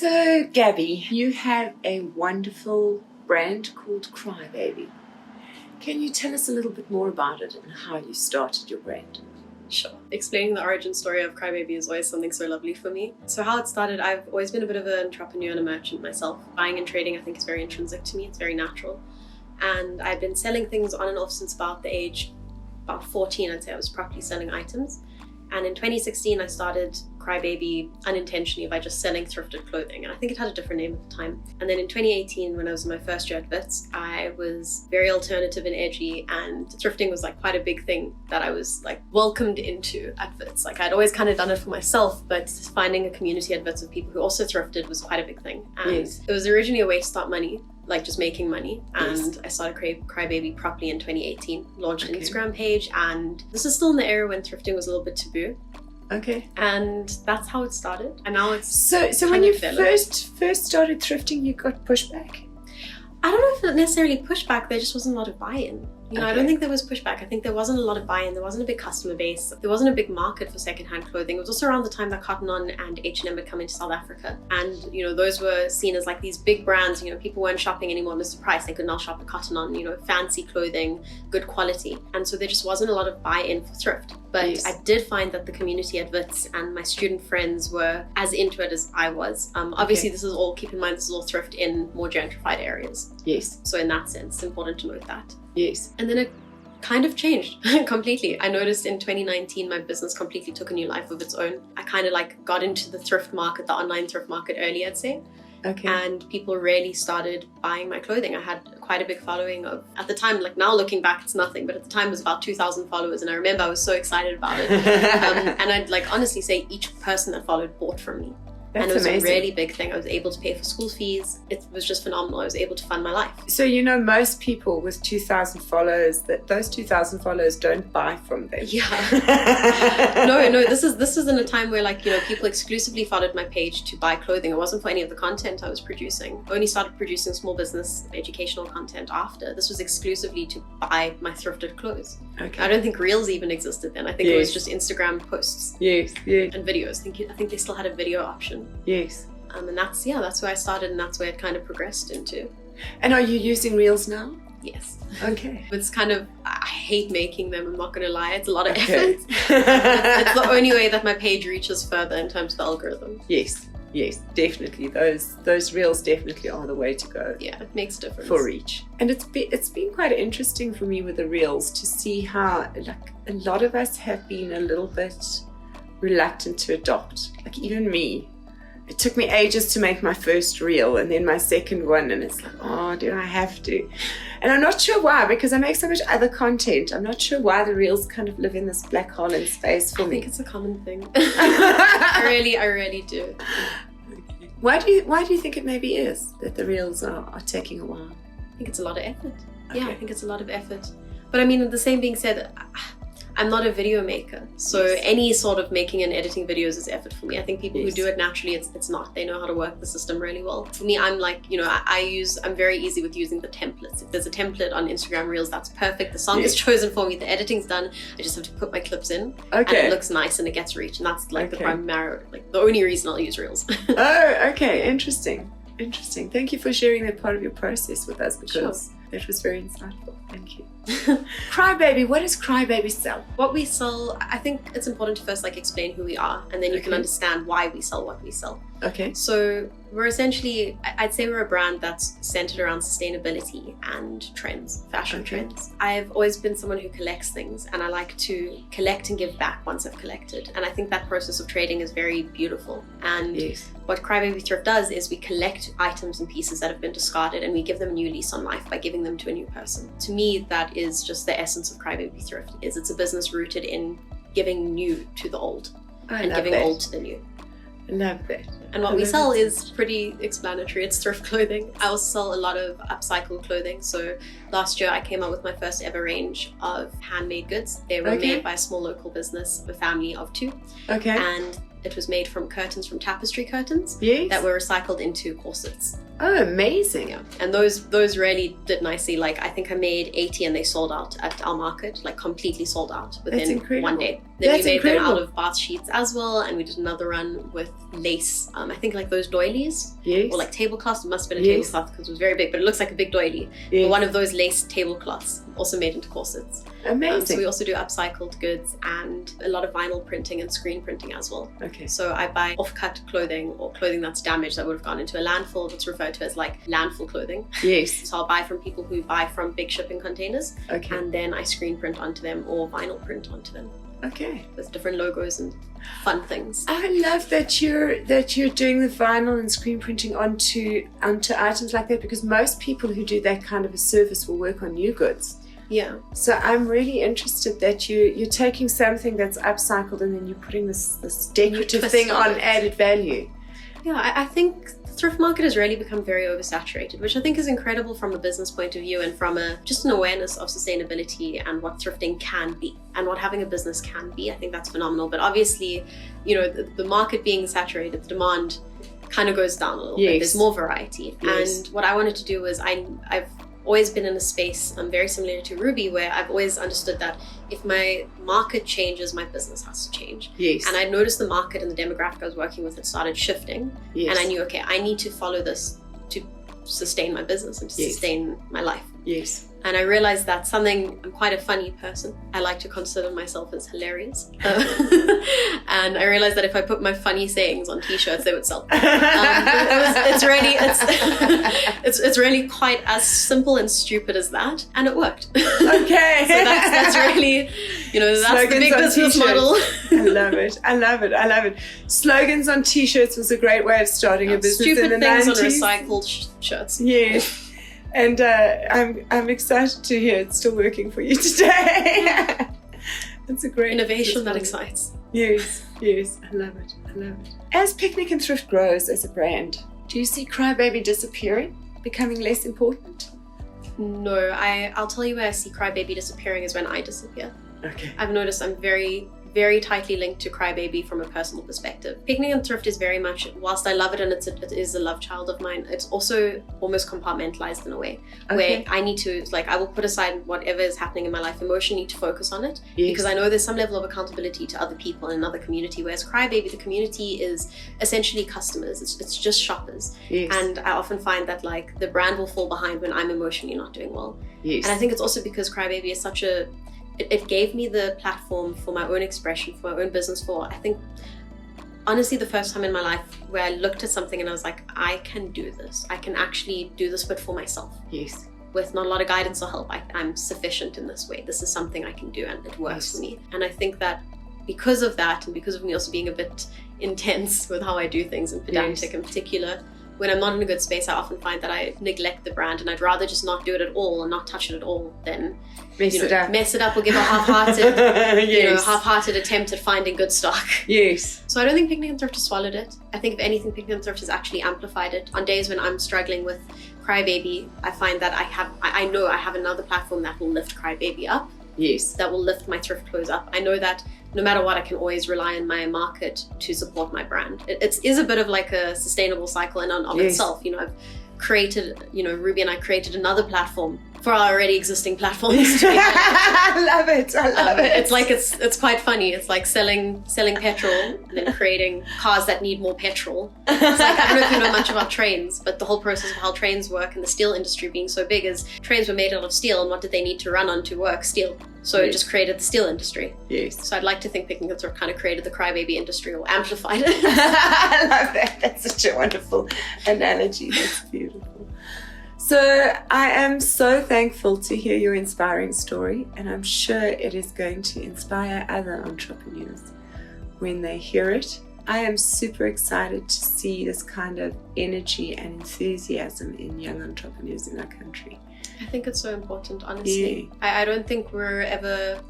So, Gabby, you have a wonderful brand called Crybaby. Can you tell us a little bit more about it and how you started your brand? Sure. Explaining the origin story of Crybaby is always something so lovely for me. So how it started, I've always been a bit of an entrepreneur and a merchant myself. Buying and trading, I think, is very intrinsic to me. It's very natural. And I've been selling things on and off since about 14, I'd say. I was properly selling items. And in 2016, I started Crybaby unintentionally by just selling thrifted clothing. And I think it had a different name at the time. And then in 2018, when I was in my first year at Wits, I was very alternative and edgy, and thrifting was like quite a big thing that I was like welcomed into at Wits. Like I'd always kind of done it for myself, but finding a community at Wits of people who also thrifted was quite a big thing. And Yes. It was originally a way to start money, like just making money. And Yes. I started Crybaby properly in 2018, launched an Okay. Instagram page, and this is still in the era when thrifting was a little bit taboo. Okay. And that's how it started. And now it's So when kind you of developed. first started thrifting, you got pushback? I don't know if it necessarily pushback, there just wasn't a lot of buy-in. You know, I Okay. don't think there was pushback. I think there wasn't a lot of buy-in. There wasn't a big customer base. There wasn't a big market for secondhand clothing. It was also around the time that Cotton On and H&M had come into South Africa. And, you know, those were seen as like these big brands. You know, people weren't shopping anymore on Mr. Price. They could now shop at Cotton On, you know, fancy clothing, good quality. And so there just wasn't a lot of buy-in for thrift. But Yes. I did find that the community at Wits and my student friends were as into it as I was. Obviously, Okay. this is all, keep in mind, this is all thrift in more gentrified areas. Yes. So in that sense, it's important to note that. Yes. And then it kind of changed completely. I noticed in 2019, my business completely took a new life of its own. I kind of like got into the thrift market, the online thrift market early, I'd say. Okay. And people really started buying my clothing. I had quite a big following of, at the time, like now looking back, it's nothing, but at the time it was about 2,000 followers. And I remember I was so excited about it. And I'd like honestly say each person that followed bought from me. That's and it was amazing. a really big thing. I was able to pay for school fees. It was just phenomenal. I was able to fund my life. So you know, most people with 2,000 followers, those 2,000 followers don't buy from them. Yeah. No, this is in a time where, like, you know, people exclusively followed my page to buy clothing. It wasn't for any of the content I was producing. I only started producing small business educational content after. This was exclusively to buy my thrifted clothes. Okay. I don't think Reels even existed then. I think it was just Instagram posts Yes. Yes. and videos. I think they still had a video option. Yes. And that's where I started, and that's where it kind of progressed into. And are you using Reels now? Yes. Okay. It's kind of, I hate making them, I'm not gonna lie. It's a lot of Okay. effort. It's the only way that my page reaches further in terms of the algorithm. Yes. Yes. Definitely. Those Reels definitely are the way to go. Yeah, it makes a difference. For reach. And it's been quite interesting for me with the Reels to see how, like, a lot of us have been a little bit reluctant to adopt. Like even me. It took me ages to make my first reel and then my second one, and it's like, oh, do I have to? And I'm not sure why, because I make so much other content. I'm not sure why the reels kind of live in this black hole in space for I me. think it's a common thing. I really do. Why do you think it maybe is that the reels are taking a while? I think it's a lot of effort. Okay. Yeah, I think it's a lot of effort. But I mean, the same being said, I'm not a video maker, so Yes. any sort of making and editing videos is effort for me. I think people Yes. who do it naturally, it's not. They know how to work the system really well. For me, I'm like, you know, I'm very easy with using the templates. If there's a template on Instagram Reels, that's perfect. The song Yes. is chosen for me, the editing's done. I just have to put my clips in, and Okay. it looks nice and it gets reach. And that's like the Okay. primary, like the only reason I'll use Reels. Oh, okay. Interesting. Thank you for sharing that part of your process with us, because that was very insightful. Thank you. Crybaby, what does Crybaby sell? What we sell, I think it's important to first like explain who we are, and then you can Okay. understand why we sell what we sell. Okay. So we're essentially, I'd say we're a brand that's centered around sustainability and trends, fashion Okay. trends. I've always been someone who collects things, and I like to collect and give back once I've collected. And I think that process of trading is very beautiful. And Yes. what Crybaby Thrift does is we collect items and pieces that have been discarded, and we give them a new lease on life by giving them to a new person. To me, that is just the essence of Crybaby Thrift. It's a business rooted in giving new to the old I and love giving that. old to the new. I love that. And what I we love sell it. is pretty explanatory. It's thrift clothing. I also sell a lot of upcycled clothing. So last year I came out with my first ever range of handmade goods. They were Okay. made by a small local business, a family of two. Okay. And It was made from curtains, from tapestry curtains Yes. that were recycled into corsets. Oh, amazing. Yeah, and those really did nicely. Like, I think I made 80 and they sold out at our market, like completely sold out within one day. Then That's we made incredible. them out of bath sheets as well, and we did another run with lace. I think like those doilies, Yes. or like tablecloths. It must have been a Yes. tablecloth because it was very big, but it looks like a big doily. Yes. But one of those lace tablecloths, also made into corsets. Amazing. So we also do upcycled goods and a lot of vinyl printing and screen printing as well. Okay. So I buy off-cut clothing or clothing that's damaged that would have gone into a landfill, that's referred to as like landfill clothing. Yes. So I'll buy from people who buy from big shipping containers, Okay. and then I screen print onto them or vinyl print onto them Okay. with different logos and fun things. I love that you're doing the vinyl and screen printing onto items like that, because most people who do that kind of a service will work on new goods. Yeah. So I'm really interested that you're taking something that's upcycled and then you're putting this decorative twist thing on on it. added value. Yeah, I think the thrift market has really become very oversaturated, which I think is incredible from a business point of view and from just an awareness of sustainability and what thrifting can be and what having a business can be. I think that's phenomenal. But obviously, the market being saturated, the demand kind of goes down a little bit. There's more variety. Yes. And what I wanted to do was I've always been in a space very similar to Ruby, where I've always understood that if my market changes, my business has to change. Yes. And I noticed the market and the demographic I was working with had started shifting. Yes. And I knew, okay, I need to follow this to sustain my business and to Yes. sustain my life. Yes. And I realized that I'm quite a funny person. I like to consider myself as hilarious. And I realized that if I put my funny sayings on t-shirts, they would sell. It's really quite as simple and stupid as that. And it worked. Okay. So that's really, that's Slogans the big on business t-shirts. model. I love it. I love it. I love it. Slogans on t-shirts was a great way of starting a business Stupid in the things 90s. on recycled shirts. Yes. And I'm excited to hear it's still working for you today. It's a great Innovation that business. excites. Yes, yes, I love it. I love it. As Picnic and Thrift grows as a brand, do you see Crybaby disappearing, becoming less important? No, I'll tell you where I see Crybaby disappearing is when I disappear. Okay. I've noticed I'm very, very tightly linked to Crybaby from a personal perspective. Picnic and Thrift is very much, whilst I love it and it is a love child of mine, it's also almost compartmentalized in a way where I need to, I will put aside whatever is happening in my life emotionally to focus on it, Yes. because I know there's some level of accountability to other people in another community, whereas Crybaby, the community is essentially customers, it's just shoppers. Yes. And I often find that the brand will fall behind when I'm emotionally not doing well. Yes. And I think it's also because Crybaby is it gave me the platform for my own expression, for my own business, I think, honestly, the first time in my life where I looked at something and I was like, I can do this. I can actually do this, but for myself. Yes. With not a lot of guidance or help, I'm sufficient in this way. This is something I can do and it works for me. And I think that because of that, and because of me also being a bit intense with how I do things and pedantic in particular, when I'm not in a good space, I often find that I neglect the brand, and I'd rather just not do it at all and not touch it at all than mess it up or give a half-hearted, half-hearted attempt at finding good stock. Yes. So I don't think Picnic and Thrift has swallowed it. I think if anything, Picnic and Thrift has actually amplified it. On days when I'm struggling with Crybaby, I find that I know I have another platform that will lift Crybaby up. Yes. That will lift my thrift clothes up. I know that no matter what, I can always rely on my market to support my brand. It is a bit of like a sustainable cycle in and of itself. I've created, Ruby and I created another platform for our already existing platforms. I love it. I love it. It's quite funny. It's like selling petrol and then creating cars that need more petrol. It's like, I don't know if you know much about trains, but the whole process of how trains work and the steel industry being so big is trains were made out of steel, and what did they need to run on to work? Steel. So it just created the steel industry. Yes. So I'd like to think Picnic and Thrift kind of created the Crybaby industry or amplified it. I love that. That's such a wonderful analogy. That's beautiful. So I am so thankful to hear your inspiring story, and I'm sure it is going to inspire other entrepreneurs when they hear it. I am super excited to see this kind of energy and enthusiasm in young entrepreneurs in our country. I think it's so important, honestly. Yeah. I don't think we're ever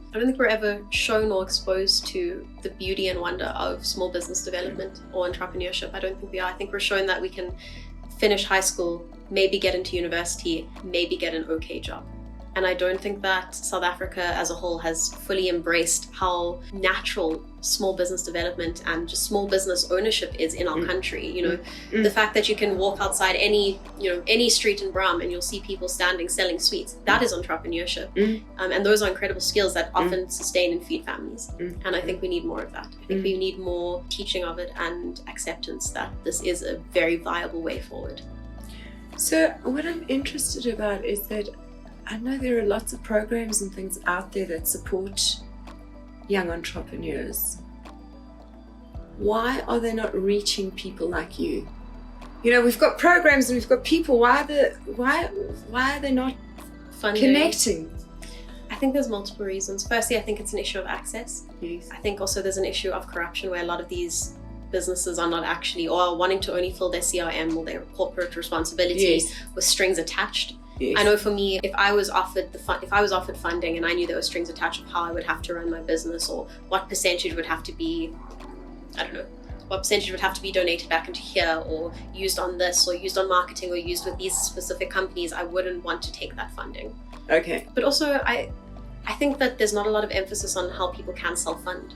shown or exposed to the beauty and wonder of small business development or entrepreneurship. I don't think we are. I think we're shown that we can finish high school, maybe get into university, maybe get an okay job. And I don't think that South Africa as a whole has fully embraced how natural small business development and just small business ownership is in our country. You know, the fact that you can walk outside any street in Brum and you'll see people standing selling sweets, that is entrepreneurship. And those are incredible skills that often sustain and feed families. And I think we need more of that. I think we need more teaching of it and acceptance that this is a very viable way forward. So what I'm interested about is that I know there are lots of programs and things out there that support young entrepreneurs. Why are they not reaching people like you? You know, we've got programs and we've got people. Why are they not connecting? I think there's multiple reasons. Firstly, I think it's an issue of access. Yes. I think also there's an issue of corruption where a lot of these businesses are not actually, or are wanting to only fill their CRM or their corporate responsibilities with strings attached. Yes. I know for me, if I was offered funding and I knew there were strings attached of how I would have to run my business or what percentage would have to be, I don't know, what percentage would have to be donated back into here or used on this or used on marketing or used with these specific companies, I wouldn't want to take that funding. Okay. But also, I think that there's not a lot of emphasis on how people can self-fund.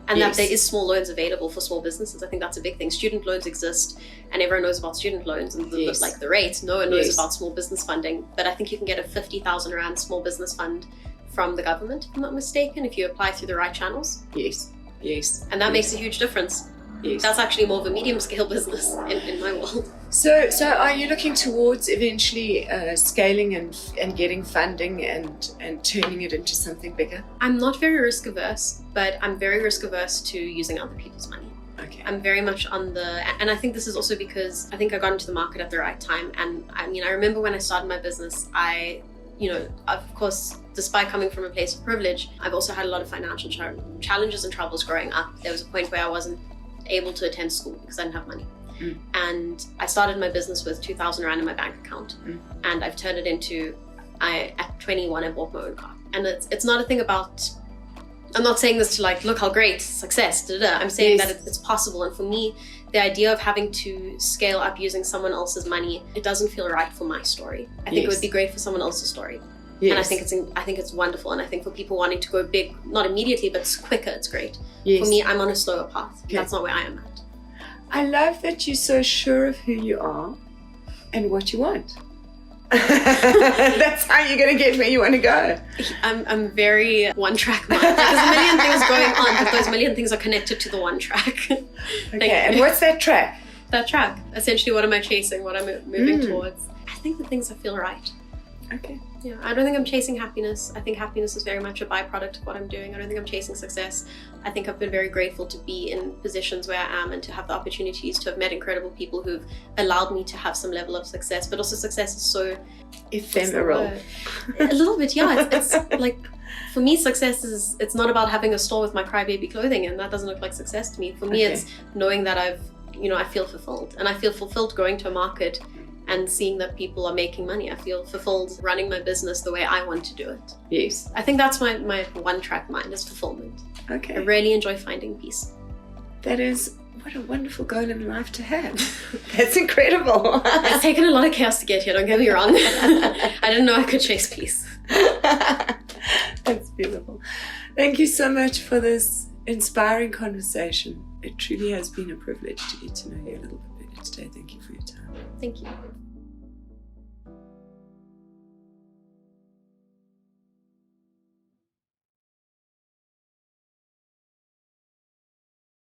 And Yes. that there is small loans available for small businesses. I think that's a big thing. Student loans exist and everyone knows about student loans and Yes. like the rates. No one knows Yes. about small business funding. But I think you can get a 50,000 Rand small business fund from the government, if I'm not mistaken, if you apply through the right channels. Yes. Yes. And that Yes. makes a huge difference. Yes. That's actually more of a medium scale business in my world. So are you looking towards eventually scaling and getting funding and turning it into something bigger? I'm not very risk averse, but I'm very risk averse to using other people's money. Okay. I'm very much and I think this is also because I think I got into the market at the right time. And I mean, I remember when I started my business, of course, despite coming from a place of privilege, I've also had a lot of financial challenges and troubles growing up. There was a point where I wasn't able to attend school because I didn't have money. And I started my business with 2,000 Rand in my bank account. And I've turned it into, at 21, I bought my own car. And it's not a thing about, I'm not saying this to like, look how great, success, I'm saying Yes. that it's possible. And for me, the idea of having to scale up using someone else's money, it doesn't feel right for my story. I think it would be great for someone else's story. Yes. And I think it's wonderful. And I think for people wanting to go big, not immediately, but it's quicker, it's great. Yes. For me, I'm on a slower path. Okay. That's not where I am at. I love that you're so sure of who you are and what you want. That's how you're going to get where you want to go. I'm very one track mind. There's a million things going on, but those million things are connected to the one track. Okay, and what's that track? That track. Essentially, what am I chasing? What am I moving towards? I think the things that feel right. Okay. Yeah, I don't think I'm chasing happiness. I think happiness is very much a byproduct of what I'm doing. I don't think I'm chasing success. I think I've been very grateful to be in positions where I am and to have the opportunities to have met incredible people who've allowed me to have some level of success. But also success is so ephemeral. A little bit, yeah. It's like, for me, success is, it's not about having a store with my Crybaby clothing, and that doesn't look like success to me. For me, it's knowing that I feel fulfilled. And I feel fulfilled going to a market and seeing that people are making money. I feel fulfilled running my business the way I want to do it. Yes. I think that's my one-track mind, is fulfillment. Okay. I really enjoy finding peace. That is, what a wonderful goal in life to have. That's incredible. It's taken a lot of chaos to get here, don't get me wrong. I didn't know I could chase peace. That's beautiful. Thank you so much for this inspiring conversation. It truly has been a privilege to get to know you a little bit better today. Thank you for your time. Thank you.